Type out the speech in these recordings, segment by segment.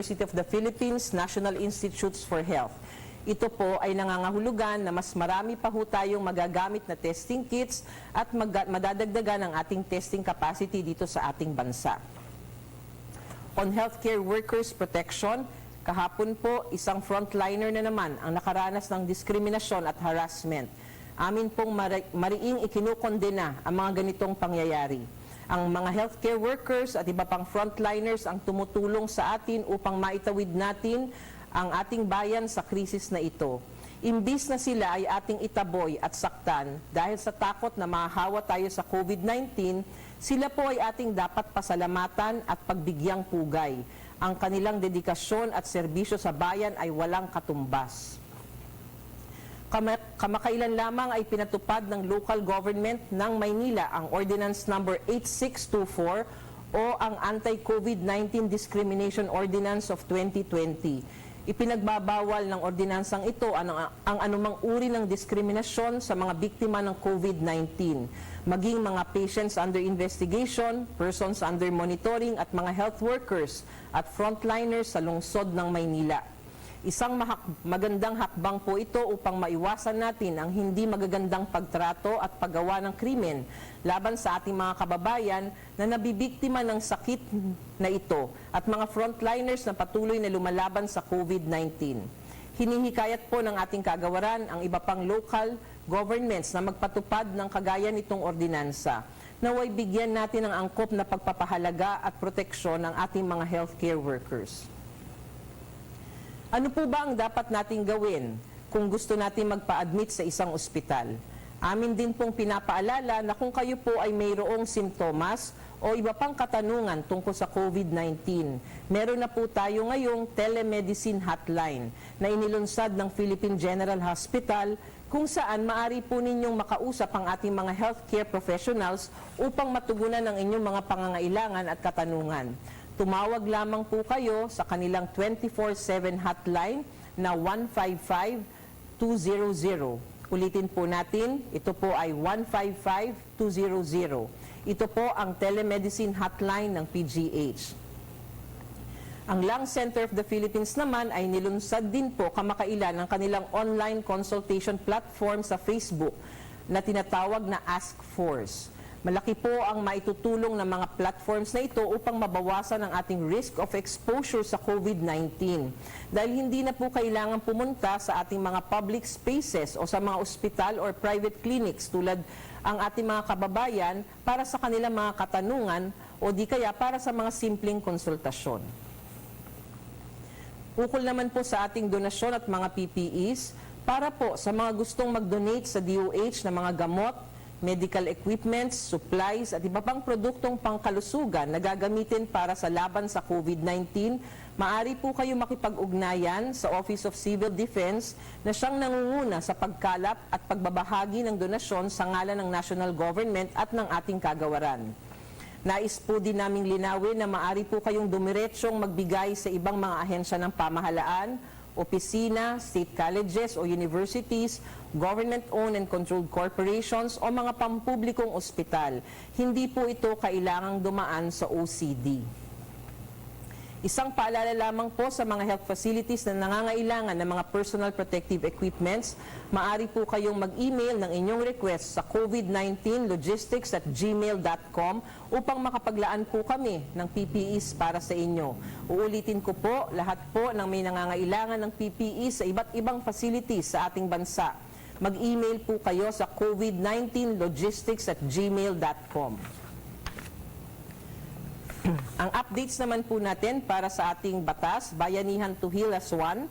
University of the Philippines, National Institutes for Health. Ito po ay nangangahulugan na mas marami pa ho tayong magagamit na testing kits at madadagdagan ang ating testing capacity dito sa ating bansa. On healthcare workers protection, kahapon po isang frontliner na naman ang nakaranas ng diskriminasyon at harassment. Amin pong mariing ikinukondena ang mga ganitong pangyayari. Ang mga healthcare workers at iba pang frontliners ang tumutulong sa atin upang maitawid natin ang ating bayan sa krisis na ito. Imbis na sila ay ating itaboy at saktan dahil sa takot na mahahawa tayo sa COVID-19, sila po ay ating dapat pasalamatan at pagbigyang pugay. Ang kanilang dedikasyon at serbisyo sa bayan ay walang katumbas. Kamakailan lamang ay pinatupad ng local government ng Maynila ang Ordinance Number 8624 o ang Anti-COVID-19 Discrimination Ordinance of 2020. Ipinagbabawal ng ordinansang ito ang anumang uri ng diskriminasyon sa mga biktima ng COVID-19, maging mga patients under investigation, persons under monitoring at mga health workers at frontliners sa lungsod ng Maynila. Isang magandang hakbang po ito upang maiwasan natin ang hindi magagandang pagtrato at paggawa ng krimen laban sa ating mga kababayan na nabibiktima ng sakit na ito at mga frontliners na patuloy na lumalaban sa COVID-19. Hinihikayat po ng ating kagawaran ang iba pang local governments na magpatupad ng kagaya nitong ordinansa. Naway bigyan natin ng angkop na pagpapahalaga at proteksyon ng ating mga healthcare workers. Ano po ba ang dapat nating gawin kung gusto natin magpa-admit sa isang ospital? Amin din pong pinapaalala na kung kayo po ay mayroong simptomas o iba pang katanungan tungkol sa COVID-19, meron na po tayo ngayong telemedicine hotline na inilunsad ng Philippine General Hospital kung saan maari po ninyong makausap ang ating mga healthcare professionals upang matugunan ang inyong mga pangangailangan at katanungan. Tumawag lamang po kayo sa kanilang 24/7 hotline na 155-200. Ulitin po natin, ito po ay 155-200. Ito po ang telemedicine hotline ng PGH. Ang Lung Center of the Philippines naman ay nilunsad din po kamakailan ang kanilang online consultation platform sa Facebook na tinatawag na Ask Force. Malaki po ang maitutulong ng mga platforms na ito upang mabawasan ang ating risk of exposure sa COVID-19. Dahil hindi na po kailangan pumunta sa ating mga public spaces o sa mga ospital or private clinics tulad ang ating mga kababayan para sa kanilang mga katanungan o di kaya para sa mga simpleng konsultasyon. Ukol naman po sa ating donasyon at mga PPEs para po sa mga gustong mag-donate sa DOH ng mga gamot, medical equipments, supplies at iba pang produktong pangkalusugan na gagamitin para sa laban sa COVID-19, maaari po kayo makipag-ugnayan sa Office of Civil Defense na siyang nangunguna sa pagkalap at pagbabahagi ng donasyon sa ngalan ng national government at ng ating kagawaran. Nais po din naming linawin na maaari po kayong dumiretsyong magbigay sa ibang mga ahensya ng pamahalaan, opisina, state colleges o universities, government-owned and controlled corporations o mga pampublikong ospital. Hindi po ito kailangang dumaan sa OCD. Isang paalala lamang po sa mga health facilities na nangangailangan ng mga personal protective equipments, maaari po kayong mag-email ng inyong request sa covid19logistics@gmail.com upang makapaglaan po kami ng PPEs para sa inyo. Uulitin ko po, lahat po ng may nangangailangan ng PPE sa iba't ibang facilities sa ating bansa. Mag-email po kayo sa covid19logistics@gmail.com. Ang updates naman po natin para sa ating batas, Bayanihan to Heal as One.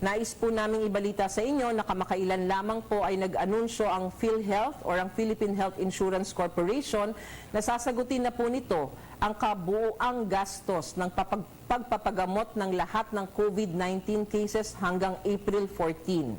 Nais po namin ibalita sa inyo na kamakailan lamang po ay nag-anunsyo ang PhilHealth or ang Philippine Health Insurance Corporation na sasagutin na po nito ang kabuuang gastos ng pagpapagamot ng lahat ng COVID-19 cases hanggang April 14.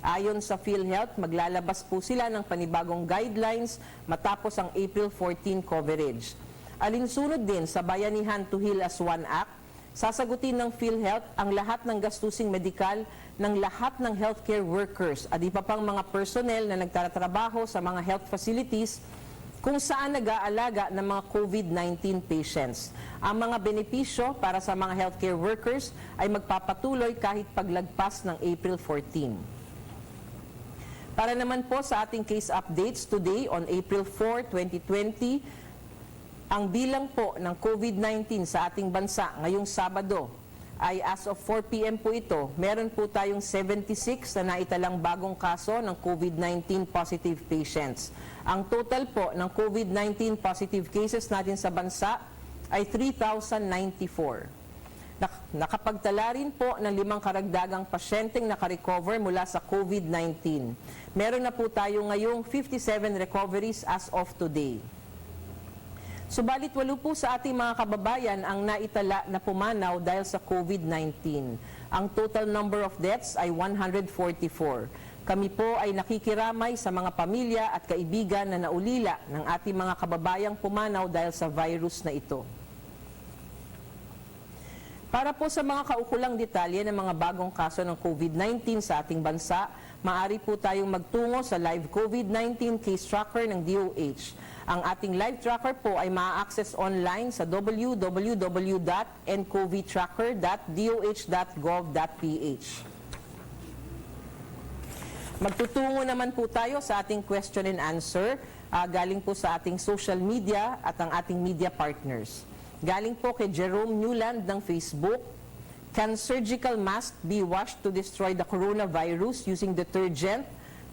Ayon sa PhilHealth, maglalabas po sila ng panibagong guidelines matapos ang April 14 coverage. Alinsunod din sa Bayanihan to Heal as One Act, sasagutin ng PhilHealth ang lahat ng gastusing medikal ng lahat ng healthcare workers at iba pang mga personnel na nagtatrabaho sa mga health facilities kung saan nag-aalaga ng mga COVID-19 patients. Ang mga benepisyo para sa mga healthcare workers ay magpapatuloy kahit paglagpas ng April 14. Para naman po sa ating case updates today on April 4, 2020, ang bilang po ng COVID-19 sa ating bansa ngayong Sabado ay as of 4 p.m. po ito, meron po tayong 76 na naitalang bagong kaso ng COVID-19 positive patients. Ang total po ng COVID-19 positive cases natin sa bansa ay 3,094. Nakapagtala rin po ng 5 karagdagang pasyenteng nakarecover mula sa COVID-19. Meron na po tayo ngayong 57 recoveries as of today. Subalit 8 po sa ating mga kababayan ang naitala na pumanaw dahil sa COVID-19. Ang total number of deaths ay 144. Kami po ay nakikiramay sa mga pamilya at kaibigan na naulila ng ating mga kababayang pumanaw dahil sa virus na ito. Para po sa mga kaukulang detalye ng mga bagong kaso ng COVID-19 sa ating bansa, maaari po tayong magtungo sa live COVID-19 case tracker ng DOH. Ang ating live tracker po ay maa-access online sa www.ncovtracker.doh.gov.ph. Magtutungo naman po tayo sa ating question and answer galing po sa ating social media at ang ating media partners. Galing po kay Jerome Newland ng Facebook. Can surgical mask be washed to destroy the coronavirus using detergent,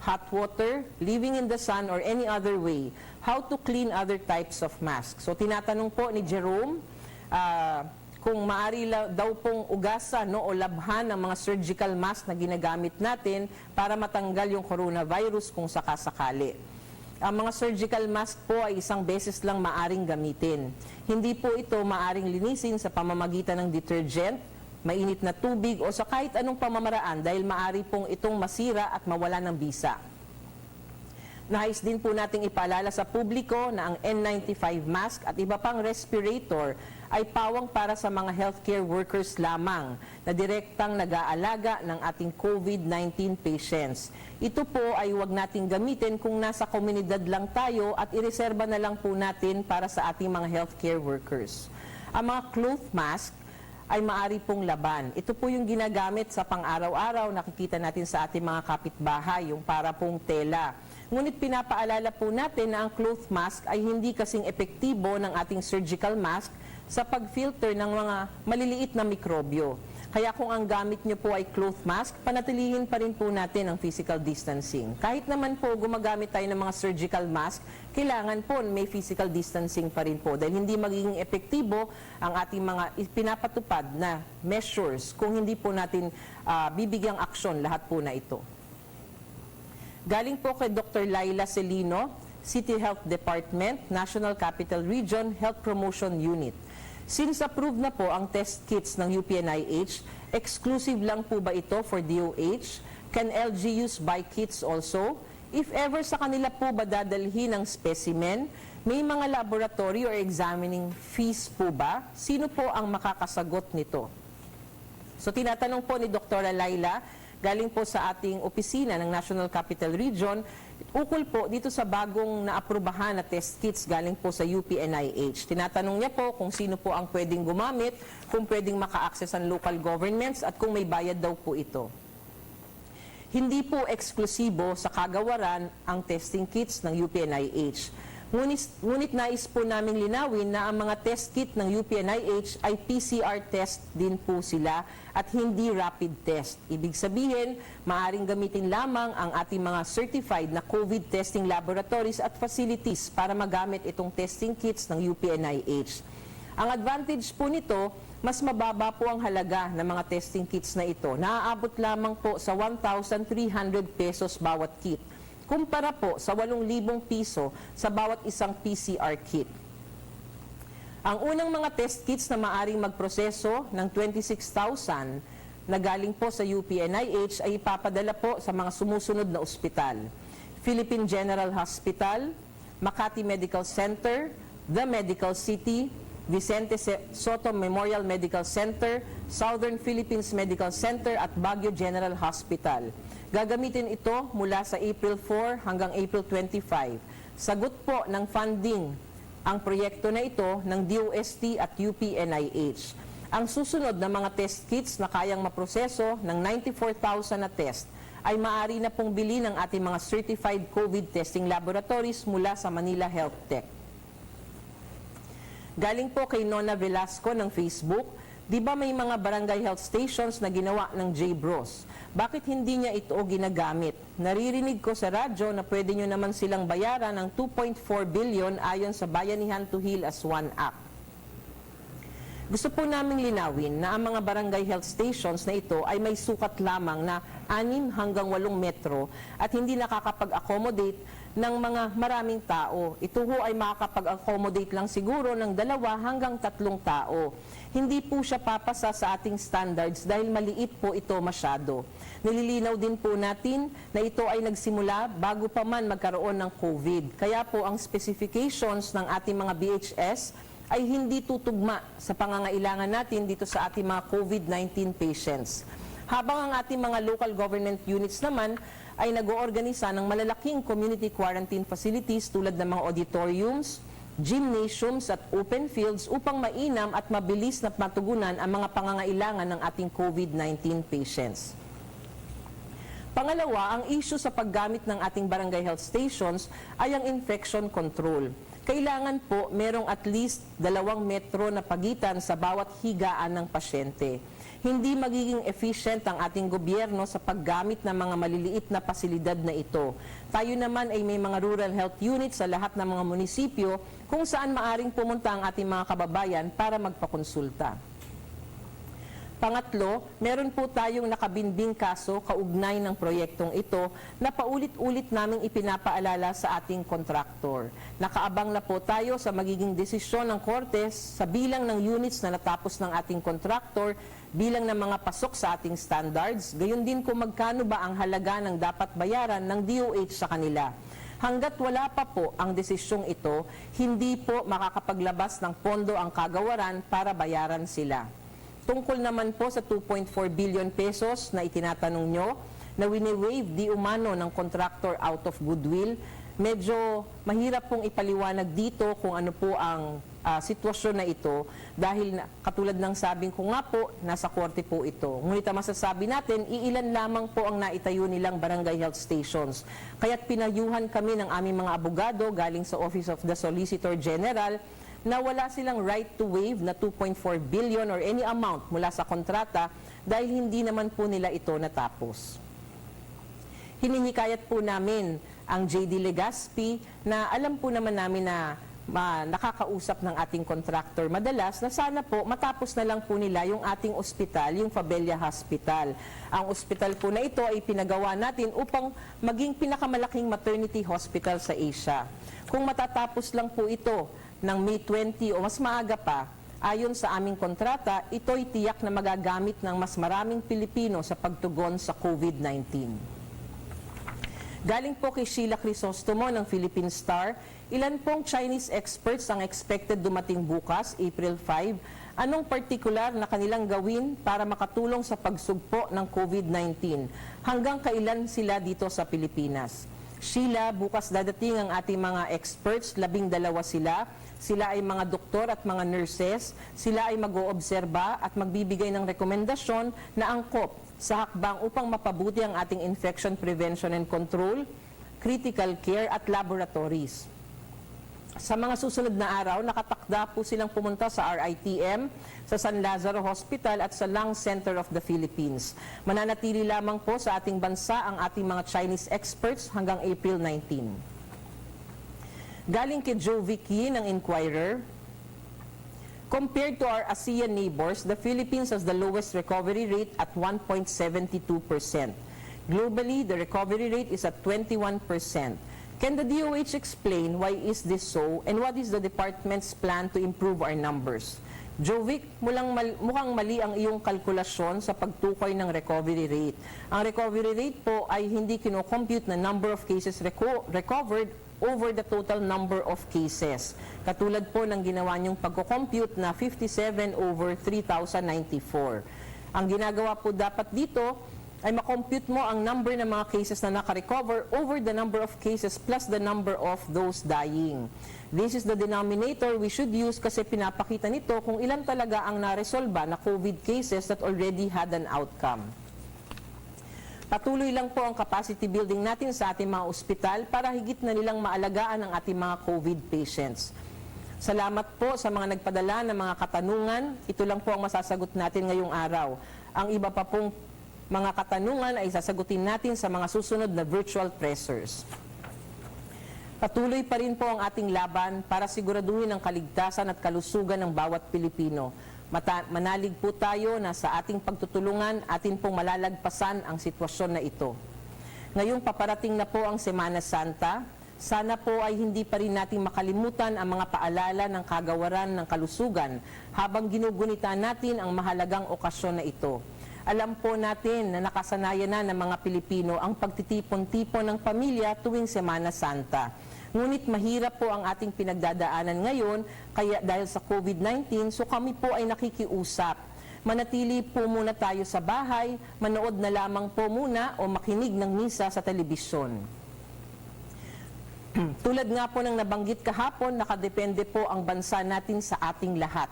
hot water, leaving in the sun, or any other way? How to clean other types of masks? So tinatanong po ni Jerome kung maaari daw pong ugasan o labhan ng mga surgical mask na ginagamit natin para matanggal yung coronavirus kung sakasakali. Ang mga surgical mask po ay isang beses lang maaring gamitin. Hindi po ito maaring linisin sa pamamagitan ng detergent, mainit na tubig o sa kahit anong pamamaraan dahil maaari pong itong masira at mawala ng bisa. Nais din po nating ipaalala sa publiko na ang N95 mask at iba pang respirator ay pawang para sa mga healthcare workers lamang na direktang nag-aalaga ng ating COVID-19 patients. Ito po ay huwag nating gamitin kung nasa komunidad lang tayo at ireserba na lang po natin para sa ating mga healthcare workers. Ang mga cloth mask ay maari pong laban. Ito po yung ginagamit sa pang-araw-araw, nakikita natin sa ating mga kapitbahay, yung para pong tela. Ngunit pinapaalala po natin na ang cloth mask ay hindi kasing epektibo ng ating surgical mask sa pag-filter ng mga maliliit na mikrobyo. Kaya kung ang gamit nyo po ay cloth mask, panatilihin pa rin po natin ang physical distancing. Kahit naman po gumagamit tayo ng mga surgical mask, kailangan po may physical distancing pa rin po dahil hindi magiging epektibo ang ating mga pinapatupad na measures kung hindi po natin bibigyang aksyon lahat po na ito. Galing po kay Dr. Laila Celino, City Health Department, National Capital Region Health Promotion Unit. Since approved na po ang test kits ng UPNIH, exclusive lang po ba ito for DOH? Can LGUs buy kits also? If ever sa kanila po ba dadalhin ng specimen, may mga laboratory or examining fees po ba? Sino po ang makakasagot nito? So tinatanong po ni Dr. Laila, galing po sa ating opisina ng National Capital Region, ukol po dito sa bagong naaprubahan na test kits galing po sa UPNIH. Tinatanong niya po kung sino po ang pwedeng gumamit, kung pwedeng maka-access ang local governments at kung may bayad daw po ito. Hindi po eksklusibo sa kagawaran ang testing kits ng UPNIH. Ngunit nais po namin linawin na ang mga test kit ng UPNIH ay PCR test din po sila at hindi rapid test. Ibig sabihin, maaaring gamitin lamang ang ating mga certified na COVID testing laboratories at facilities para magamit itong testing kits ng UPNIH. Ang advantage po nito, mas mababa po ang halaga ng mga testing kits na ito. Naaabot lamang po sa 1,300 pesos bawat kit. Kumpara po sa 8,000 piso sa bawat isang PCR kit. Ang unang mga test kits na maaring magproseso ng 26,000 na galing po sa UPNIH ay ipapadala po sa mga sumusunod na ospital. Philippine General Hospital, Makati Medical Center, The Medical City, Vicente Soto Memorial Medical Center, Southern Philippines Medical Center at Baguio General Hospital. Gagamitin ito mula sa April 4 hanggang April 25. Sagot po ng funding ang proyekto na ito ng DOST at UP-NIH. Ang susunod na mga test kits na kayang maproseso ng 94,000 na test ay maaari na pong bili ng ating mga certified COVID testing laboratories mula sa Manila Health Tech. Galing po kay Nona Velasco ng Facebook, di ba may mga barangay health stations na ginawa ng J-Bros? Bakit hindi niya ito ginagamit? Naririnig ko sa radyo na pwede nyo naman silang bayaran ng 2.4 billion ayon sa Bayanihan to Heal as One Act. Gusto po naming linawin na ang mga barangay health stations na ito ay may sukat lamang na 6 hanggang 8 metro at hindi nakakapag-accommodate ng mga maraming tao. Ito ho ay makakapag-accommodate lang siguro ng 2 hanggang 3 tao. Hindi po siya papasa sa ating standards dahil maliit po ito masyado. Nililinaw din po natin na ito ay nagsimula bago pa man magkaroon ng COVID. Kaya po ang specifications ng ating mga BHS ay hindi tutugma sa pangangailangan natin dito sa ating mga COVID-19 patients. Habang ang ating mga local government units naman ay nag-oorganisa ng malalaking community quarantine facilities tulad ng mga auditoriums, gymnasiums at open fields upang mainam at mabilis na matugunan ang mga pangangailangan ng ating COVID-19 patients. Pangalawa, ang issue sa paggamit ng ating barangay health stations ay ang infection control. Kailangan po merong at least 2 metro na pagitan sa bawat higaan ng pasyente. Hindi magiging efficient ang ating gobyerno sa paggamit ng mga maliliit na pasilidad na ito. Tayo naman ay may mga rural health units sa lahat ng mga munisipyo kung saan maaring pumunta ang ating mga kababayan para magpakonsulta. Pangatlo, meron po tayong nakabinding kaso kaugnay ng proyektong ito na paulit-ulit naming ipinapaalala sa ating kontraktor. Nakaabang na po tayo sa magiging desisyon ng Kortes sa bilang ng units na natapos ng ating kontraktor, bilang ng mga pasok sa ating standards, gayon din kung magkano ba ang halaga ng dapat bayaran ng DOH sa kanila. Hanggat wala pa po ang desisyong ito, hindi po makakapaglabas ng pondo ang kagawaran para bayaran sila. Tungkol naman po sa 2.4 billion pesos na itinatanong nyo, na wini-waive di umano ng contractor out of goodwill, medyo mahirap pong ipaliwanag dito kung ano po ang sitwasyon na ito dahil katulad ng sabing ko nga po, nasa korte po ito. Ngunit ang masasabi natin, iilan lamang po ang naitayo nilang barangay health stations. Kaya't pinayuhan kami ng aming mga abogado galing sa Office of the Solicitor General na wala silang right to waive na 2.4 billion or any amount mula sa kontrata dahil hindi naman po nila ito natapos. Hinihikayat po namin ang JD Legazpi na alam po naman namin na nakakausap ng ating contractor madalas na sana po matapos na lang po nila yung ating ospital, yung Fabella Hospital. Ang ospital po na ito ay pinagawa natin upang maging pinakamalaking maternity hospital sa Asia. Kung matatapos lang po ito ng May 20 o mas maaga pa, ayon sa aming kontrata, ito'y tiyak na magagamit ng mas maraming Pilipino sa pagtugon sa COVID-19. Galing po kay Sheila Crisostomo ng Philippine Star, ilan pong Chinese experts ang expected dumating bukas, April 5? Anong partikular na kanilang gawin para makatulong sa pagsugpo ng COVID-19? Hanggang kailan sila dito sa Pilipinas? Sheila, bukas dadating ang ating mga experts, 12 sila. Sila ay mga doktor at mga nurses. Sila ay mag-oobserba at magbibigay ng rekomendasyon na angkop sa hakbang upang mapabuti ang ating infection prevention and control, critical care at laboratories. Sa mga susunod na araw, nakatakda po silang pumunta sa RITM, sa San Lazaro Hospital at sa Lung Center of the Philippines. Mananatili lamang po sa ating bansa ang ating mga Chinese experts hanggang April 19. Galing kay Joe Vicky ng Inquirer, compared to our ASEAN neighbors, the Philippines has the lowest recovery rate at 1.72%. Globally, the recovery rate is at 21%. Can the DOH explain why is this so and what is the department's plan to improve our numbers? Jovic, mukhang mali ang iyong kalkulasyon sa pagtukoy ng recovery rate. Ang recovery rate po ay hindi kino-compute na number of cases recovered over the total number of cases. Katulad po ng ginawa niyong pagko-compute na 57 over 3,094. Ang ginagawa po dapat dito ay makompute mo ang number ng mga cases na nakarecover over the number of cases plus the number of those dying. This is the denominator we should use kasi pinapakita nito kung ilan talaga ang naresolba na COVID cases that already had an outcome. Patuloy lang po ang capacity building natin sa ating mga ospital para higit na nilang maalagaan ang ating mga COVID patients. Salamat po sa mga nagpadala ng mga katanungan. Ito lang po ang masasagot natin ngayong araw. Ang iba pa pong mga katanungan ay sasagutin natin sa mga susunod na virtual pressers. Patuloy pa rin po ang ating laban para siguraduhin ang kaligtasan at kalusugan ng bawat Pilipino. Manalig po tayo na sa ating pagtutulungan, atin pong malalagpasan ang sitwasyon na ito. Ngayong paparating na po ang Semana Santa, sana po ay hindi pa rin natin makalimutan ang mga paalala ng kagawaran ng kalusugan habang ginugunita natin ang mahalagang okasyon na ito. Alam po natin na nakasanayan na ng mga Pilipino ang pagtitipon-tipon ng pamilya tuwing Semana Santa. Ngunit mahirap po ang ating pinagdadaanan ngayon kaya dahil sa COVID-19, so kami po ay nakikiusap. Manatili po muna tayo sa bahay, manood na lamang po muna o makinig ng misa sa telebisyon. Tulad nga po ng nabanggit kahapon, nakadepende po ang bansa natin sa ating lahat.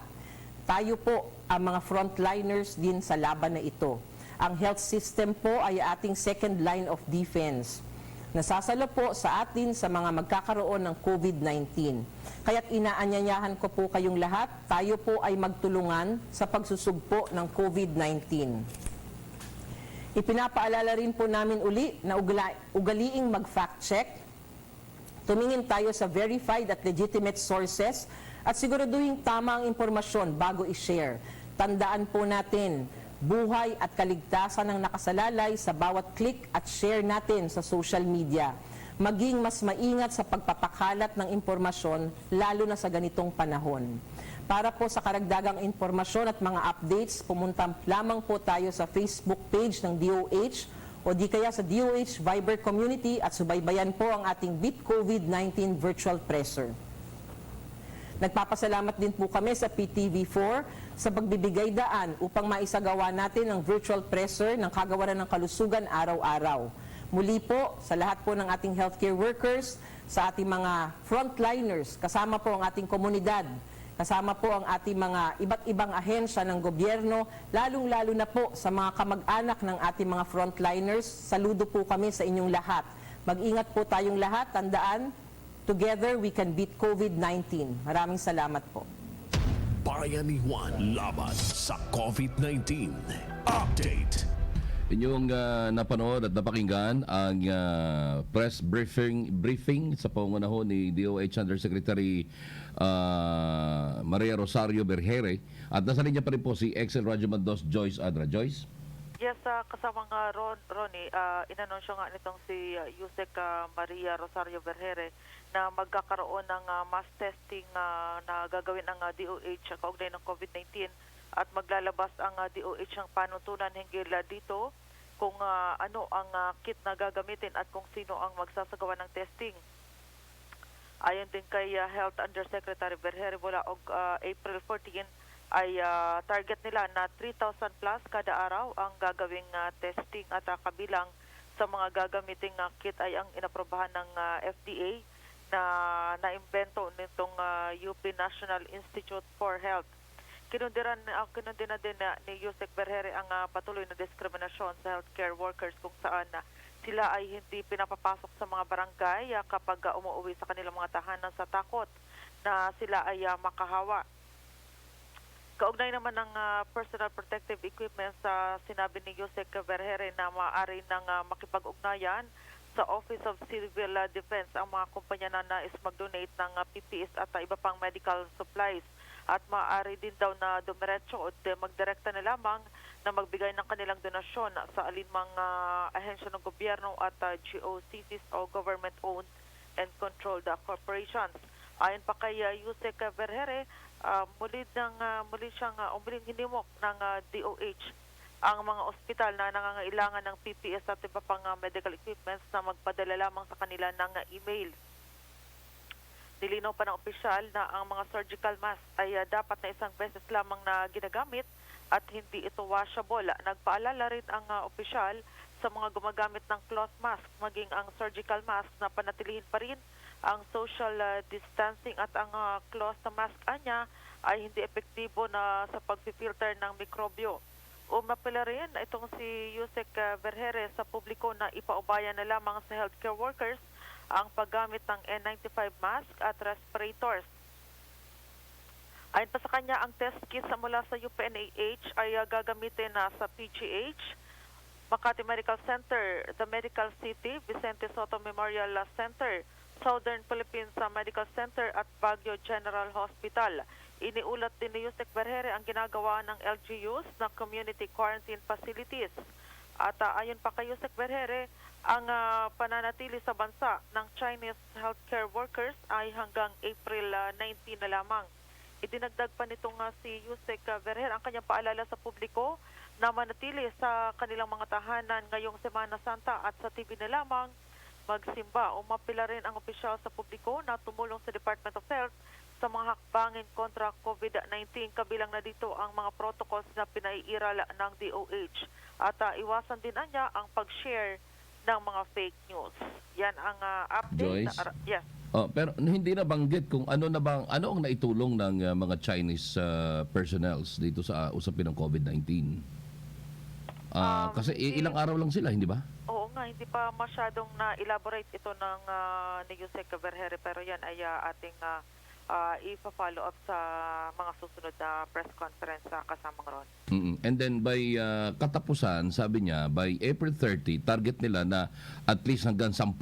Tayo po ang mga frontliners din sa laban na ito. Ang health system po ay ating second line of defense. Nasasalo po sa atin sa mga magkakaroon ng COVID-19. Kaya't inaanyayahan ko po kayong lahat, tayo po ay magtulungan sa pagsusugpo ng COVID-19. Ipinapaalala rin po namin uli na ugaliing mag-fact check. Tumingin tayo sa verified at legitimate sources at siguraduhin tama ang impormasyon bago i-share. Tandaan po natin, buhay at kaligtasan ang nakasalalay sa bawat click at share natin sa social media. Maging mas maingat sa pagpapakalat ng impormasyon, lalo na sa ganitong panahon. Para po sa karagdagang impormasyon at mga updates, pumunta lamang po tayo sa Facebook page ng DOH o di kaya sa DOH Viber Community at subaybayan po ang ating Beat COVID-19 Virtual Presser. Nagpapasalamat din po kami sa PTV4 sa pagbibigay daan upang maisagawa natin ang virtual presser ng kagawaran ng kalusugan araw-araw. Muli po sa lahat po ng ating healthcare workers, sa ating mga frontliners, kasama po ang ating komunidad, kasama po ang ating mga iba't ibang ahensya ng gobyerno, lalong-lalo na po sa mga kamag-anak ng ating mga frontliners, saludo po kami sa inyong lahat. Mag-ingat po tayong lahat, tandaan, together, we can beat COVID-19. Maraming salamat po. Bayanihan laban sa COVID-19. Update. Inyong napanood at napakinggan ang press briefing sa pangunahon ni DOH Undersecretary Maria Rosario Berhere. At nasa linya pa rin po si Excel Radyo Mandos Joyce Adra. Joyce? Yes, kasama nga Ronnie, inanunsyo nga nitong si Yusek Maria Rosario Berhere na magkakaroon ng mass testing na gagawin ng DOH kaugnay ng COVID-19 at maglalabas ang DOH ng panuntunan hinggil dito kung ano ang kit na gagamitin at kung sino ang magsasagawa ng testing. Ayon din kay Health Undersecretary Berhere mula April 14 ay target nila na 3,000 plus kada araw ang gagawing testing at kabilang sa mga gagamiting kit ay ang inaprobahan ng FDA na naimbento nitong UP National Institute for Health. Kinundinan din ni Yusek Berhere ang patuloy na diskriminasyon sa healthcare workers kung saan sila ay hindi pinapapasok sa mga barangay kapag umuwi sa kanilang mga tahanan sa takot na sila ay makahawa. Kaugnay naman ng personal protective equipment sa sinabi ni Yusek Berhere na maaari nang makipag-ugnayan sa Office of Civil Defense ang mga kumpanya na nais mag-donate ng PPEs at iba pang medical supplies. At maaari din daw na dumiretso o magdirekta na lamang na magbigay ng kanilang donasyon sa alinmang ahensya ng gobyerno at GOCCs o government-owned and controlled corporations. Ayon pa kay Yusek Berhere, muling hinimok ng DOH ang mga ospital na nangangailangan ng PPEs at iba pang medical equipments na magpadala lamang sa kanila ng email. Nilinaw pa ng opisyal na ang mga surgical mask ay dapat na isang beses lamang na ginagamit at hindi ito washable. Nagpaalala rin ang opisyal sa mga gumagamit ng cloth mask maging ang surgical mask na panatilihin pa rin ang social distancing at ang cloth mask anya ay hindi epektibo na sa pagpipilter ng mikrobyo. Umapela rin itong si Yusek Vergere sa publiko na ipaubaya na lamang sa healthcare workers ang paggamit ng N95 mask at respirators. Ayon pa sa kanya, ang test kits mula sa UPNAH ay gagamitin na sa PGH, Makati Medical Center, the Medical City, Vicente Soto Memorial Center, Southern Philippines Medical Center at Baguio General Hospital. Iniulat din ni Yusek Vergere ang ginagawa ng LGUs na community quarantine facilities. At ayon pa kay Yusek Vergere, ang pananatili sa bansa ng Chinese healthcare workers ay hanggang April 19 na lamang. Idinagdag pa nitong si Yusek Vergere ang kanyang paalala sa publiko na manatili sa kanilang mga tahanan ngayong Semana Santa at sa TV na lamang magsimba. Umapila rin ang opisyal sa publiko na tumulong sa Department of Health sa mga hakbangin kontra COVID-19, kabilang na dito ang mga protocols na pinaiiral ng DOH. At iwasan din niya ang pag-share ng mga fake news. Yan ang update. Joyce? Yes. Pero hindi na banggit kung ano ang naitulong ng mga Chinese personnels dito sa usapin ng COVID-19. Kasi ilang araw lang sila, hindi ba? Oo nga, hindi pa masyadong na-elaborate ito ng ni Yusek Vergere, pero yan ay ating ipa-follow up sa mga susunod na press conference sa kasamang Ron. And then by katapusan, sabi niya, by April 30, target nila na at least hanggang 10,000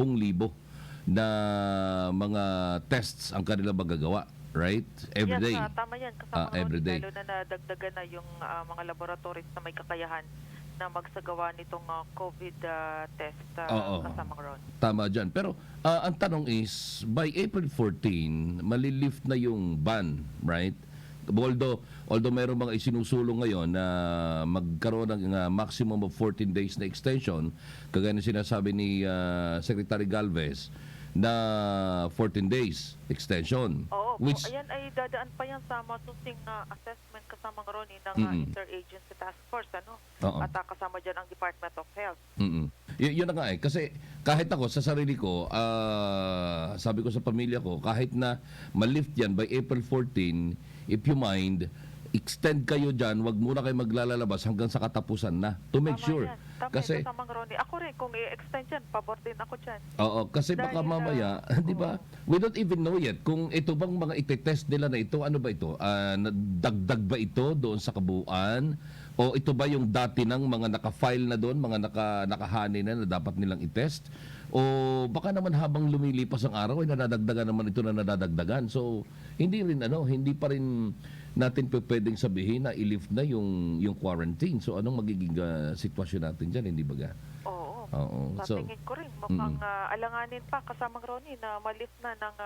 na mga tests ang kanila magagawa, right? Every day. Yes, tama yan. Kasamang every Ron, day. lalo na nadagdagan na yung mga laboratories na may kakayahan na magsagawa nitong COVID test kasamang Ron. Tama dyan. Pero ang tanong is, by April 14, malilift na yung ban, right? Although mayroong mga isinusulong ngayon na magkaroon ng maximum of 14 days na extension, kagaya na sinasabi ni Secretary Galvez, na 14 days extension. Oo, which, ayan ay dadaan pa yan sa masusing assessment kasamang Ronnie ng Interagency Task Force, ano? At kasama dyan ang Department of Health. Yun na nga eh. Kasi kahit ako sa sarili ko, sabi ko sa pamilya ko, kahit na malift yan by April 14, if you mind, extend kayo dyan, wag muna kayo maglalabas hanggang sa katapusan na. To make Tama sure. yan. Tama Kasi, yan, kasamang Ronnie. Ako rin, kung i-extend yan, pabor din ako dyan. oo, kasi baka Dahil, mamaya, di ba, we don't even know yet kung ito bang mga itetest nila na ito, ano ba ito? Dagdag ba ito doon sa kabuuan? O ito ba yung dati ng mga naka-file na doon, mga nakahani na dapat nilang itest? O baka naman habang lumilipas ang araw ay nadadagdagan naman ito na nadadagdagan. So hindi pa rin natin pwedeng sabihin na i-lift na yung quarantine. So anong magiging sitwasyon natin diyan, hindi ba ga? Oo. Sa tingin ko rin, mukhang alanganin pa kasamang Ronnie na malift na ng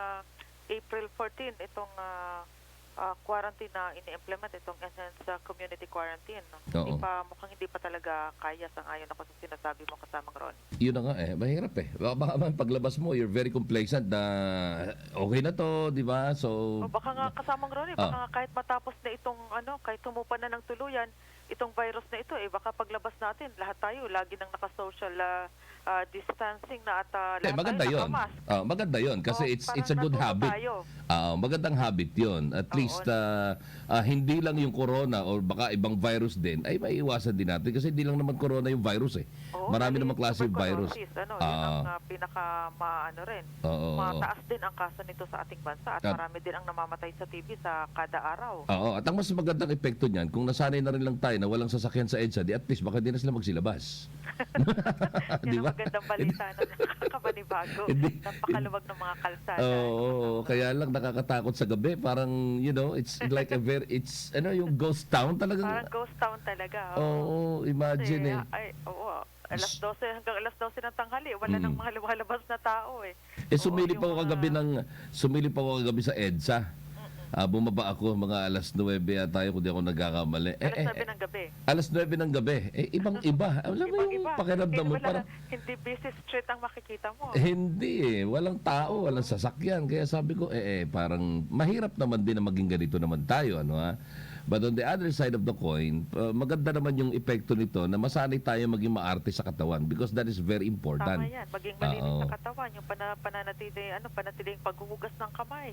April 14 itong quarantine na ini-implement, itong enhanced community quarantine. No? Mukhang hindi pa talaga kaya sang-ayon ako sa sinasabi mo kasamang Ron. Yun na nga mahirap eh. Baka paglabas mo, you're very complacent na okay na to, di ba? So, baka nga kasamang Ron, baka nga kahit matapos na itong, kahit tumupa na ng tuluyan, itong virus na ito, baka paglabas natin, lahat tayo, lagi nang naka-social distancing na at lahat maganda tayo yun. naka-mask. Maganda yun kasi it's a good habit. Magandang habit yun. At least hindi lang yung corona or baka ibang virus din ay maiiwasan din natin kasi hindi lang naman corona yung virus eh. Marami namang klase yung virus. Yun ang mataas din ang kaso nito sa ating bansa at marami din ang namamatay sa TV sa kada araw. At ang mas magandang epekto niyan, kung nasanay na rin lang tayo na walang sasakyan sa EDSA, di at least baka di na sila magsilabas. Yan ang magandang balita na nakakapanibago. Napakaluwag ng mga kalsada. Kaya lang nakakatakot sa gabi. Parang, it's like yung ghost town talaga. Parang ghost town talaga. Imagine alas 12 hanggang alas 12 ng tanghali, wala nang mga lumalabas na tao eh. Sumilip ako kagabi sa EDSA. Bumaba ako mga alas 9 yata kung di ako nagkakamali. Alas 9 ng gabi. Alas 9 ng gabi. Ibang-iba. Alam mo yung pakiramdam mo. Hindi busy street ang makikita mo. Hindi walang tao, walang sasakyan. Kaya sabi ko, parang mahirap naman din na maging ganito naman tayo. But on the other side of the coin, maganda naman yung epekto nito na masanay tayo maging maarte sa katawan because that is very important. Tama yan. Maging malinis sa katawan. Yung panatiling paghuhugas ng kamay.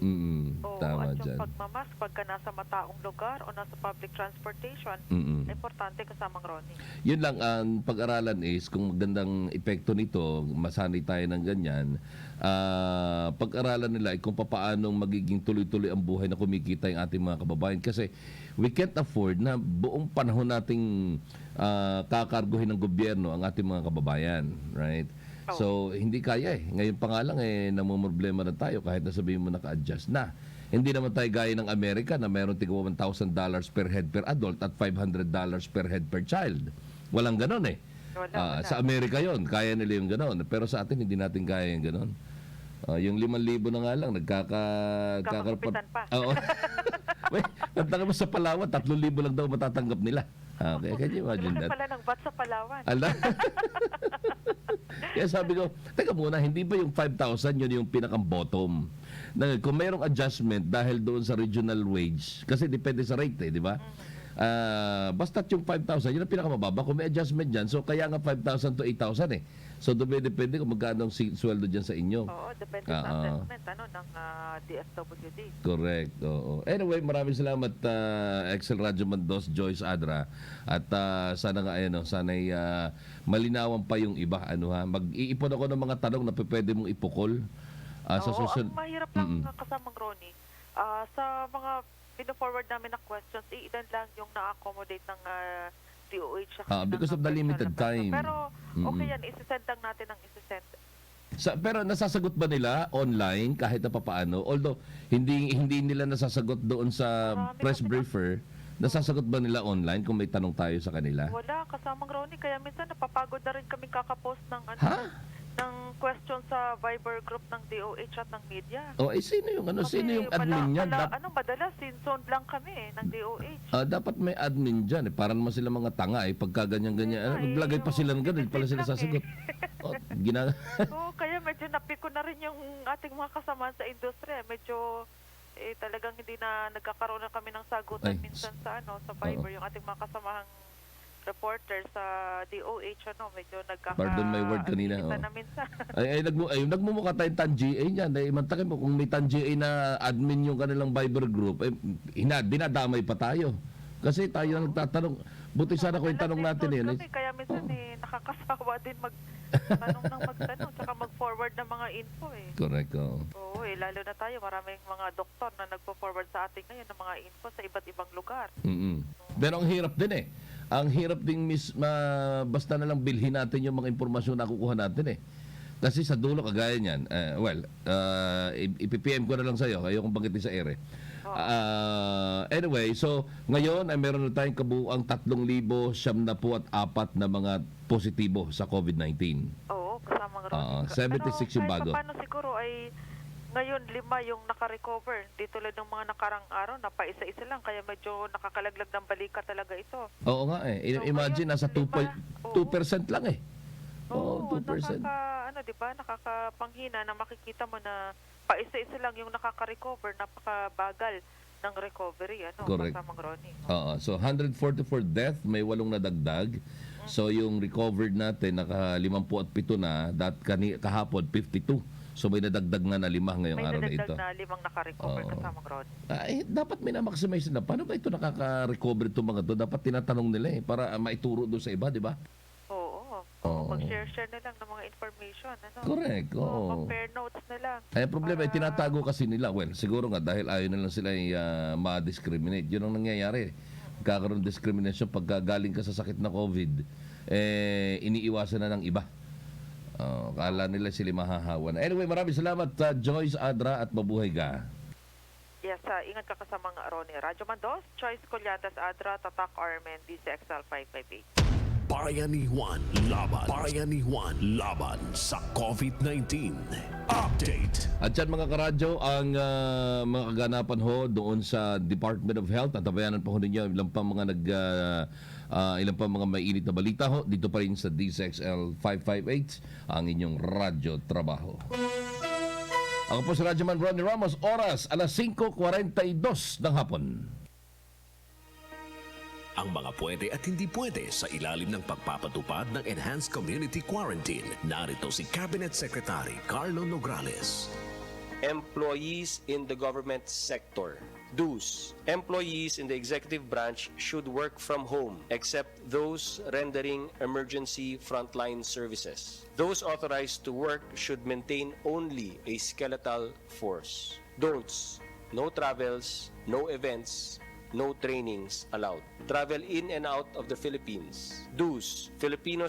Tama at yung dyan. pagmamask pagka nasa mataong lugar o nasa public transportation, importante kasamang Ronnie. Yun lang, ang pag-aralan is kung magandang epekto nito, masanay tayo ng ganyan, pag-aralan nila ay kung papaanong magiging tuloy-tuloy ang buhay na kumikita yung ating mga kababayan. Kasi we can't afford na buong panahon nating kakarguhin ng gobyerno ang ating mga kababayan, right? So, hindi kaya eh. Ngayon pa nga lang namumroblema na tayo kahit na sabihin mo naka-adjust na. Hindi naman tayo gaya ng Amerika na meron tigwa $1,000 per head per adult at $500 per head per child. Walang ganon eh. Wala. Sa Amerika yon, kaya nila yung ganon. Pero sa atin, hindi natin kaya yung ganon. Yung 5,000 na nga lang, Kakakupitan pa. Oo. Wait, nagtaka mo sa Palawan, 3,000 lang daw matatanggap nila. Okay, can you imagine Laki that? pala ng bat sa Palawan. Ala. Kaya sabi ko, teka muna, hindi ba yung 5,000 yun yung pinakang-bottom? Kung mayroong adjustment dahil doon sa regional wage, kasi depende sa rate di ba? Basta yung 5,000, yun ang pinakamababa. Kung may adjustment dyan, so kaya nga 5,000 to 8,000 eh. So depende kung magkano ang sweldo dyan sa inyo. Oo, depende sa assessment ng DSWD. Correct. Oo. Anyway, maraming salamat Excel Radyo Mandos, Joyce Adra. At sana nga sana'y malinawan pa yung iba mag-iipon ako ng mga tanong na pwede mong ipukol sa social. Ang mahirap lang kasamang Ronnie. Sa mga pino-forward namin na questions, ilan lang yung na-accommodate ng DOH. Because of the limited time. Pero okay yan, isisend lang natin ang isisend. Pero nasasagot ba nila online kahit na papaano? Although hindi nila nasasagot doon sa press briefer, nasasagot ba nila online kung may tanong tayo sa kanila? Wala, kasamang Ronnie. Kaya minsan napapagod na rin kami kakapost ng ng question sa Viber group ng DOH at ng media. Sino yung sino yung admin niyan? Madalas sinzoned lang kami ng DOH. Dapat may admin diyan para naman sila mga tanga pagka ganyan-ganyan. Naglagay pa sila ng ganun, pala sila sasagot. Kaya medyo napiko na rin yung ating mga kasama sa industriya. Medyo talagang hindi na nagkakaroon na kami ng sagutan minsan sa sa Viber yung ating mga kasamahang reporter sa DOH medyo Pardon my word kanina. na minsan. Nagmumukha tayong TAN-GA niyan. Imantakin mo kung may TAN-GA na admin yung kanilang Viber group, dinadamay pa tayo. Kasi tayo nagtatanong. Buti sana kung yung tanong natin Kaya minsan nakakasawa din magtanong ng magtanong tsaka mag-forward ng mga info Correct. Oo, lalo na tayo. Maraming mga doktor na nagpo-forward sa atin ngayon ng mga info sa iba't ibang lugar. Pero ang hirap din Ang hirap ding basta na lang bilhin natin yung mga impormasyon na kukuha natin Kasi sa dulo, kagaya niyan, ipipm ko na lang sa'yo, ayokong banggitin sa ere. Anyway, so ngayon ay meron na tayong kabuuang 3,704 na mga positibo sa COVID-19. Oo, kasama nga 76 yung bago. Pero paano siguro ay ngayon 5 yung naka-recover. Di tulad ng mga nakarang araw, napaisa-isa lang. Kaya medyo nakakalaglag ng balika talaga ito. Oo nga Imagine, nasa 2% lang Oo, 2%. Nakakapanghina na makikita mo na paisa-isa lang yung nakaka-recover. Napakabagal ng recovery. Correct. Kasamang Ronnie. So 144 death, may 8 na dagdag. So yung recovered natin, naka 57 na, kahapon 52. So may nadagdag na 5 ngayong araw na ito. May nadagdag na 5 naka-recover kasamang Ronnie. Dapat may na-maximize na. Paano ba ito nakaka-recover itong mga ito? Dapat tinatanong nila para maituro doon sa iba, di ba? Oo. Mag-share na lang ng mga information. Correct. Compare notes na lang. Ang problema ay tinatago kasi nila. Well, siguro nga dahil ayaw na lang sila ma-discriminate. Yun ang nangyayari. Kakaroon discrimination pagka galing ka sa sakit na COVID, iniiwasan na ng iba. Kala nila sila mahahawa na. Anyway, maraming salamat Joyce Adra at mabuhay ka. Yes, ingat ka kasamang Ronnie. Radyo Mandos, Choice Colyatas Adra, Tatak Armen, DCXL 558. Bayanihan laban sa COVID-19. Update. At yan mga karadyo, ang mga kaganapan doon sa Department of Health. At tabayanan pa ninyo ilang pa mga ilang pa mga mainit na balita dito pa rin sa DCXL 558, ang inyong radyo trabaho. Ako po si Radyoman Ronnie Ramos, oras 5:42 ng hapon. Ang mga pwede at hindi pwede sa ilalim ng pagpapatupad ng Enhanced Community Quarantine. Narito si Cabinet Secretary Carlo Nograles. Employees in the government sector. Do's. Employees in the executive branch should work from home except those rendering emergency frontline services. Those authorized to work should maintain only a skeletal force. Don'ts. No travels, no events, no trainings allowed. Travel in and out of the Philippines. Do's. Filipinos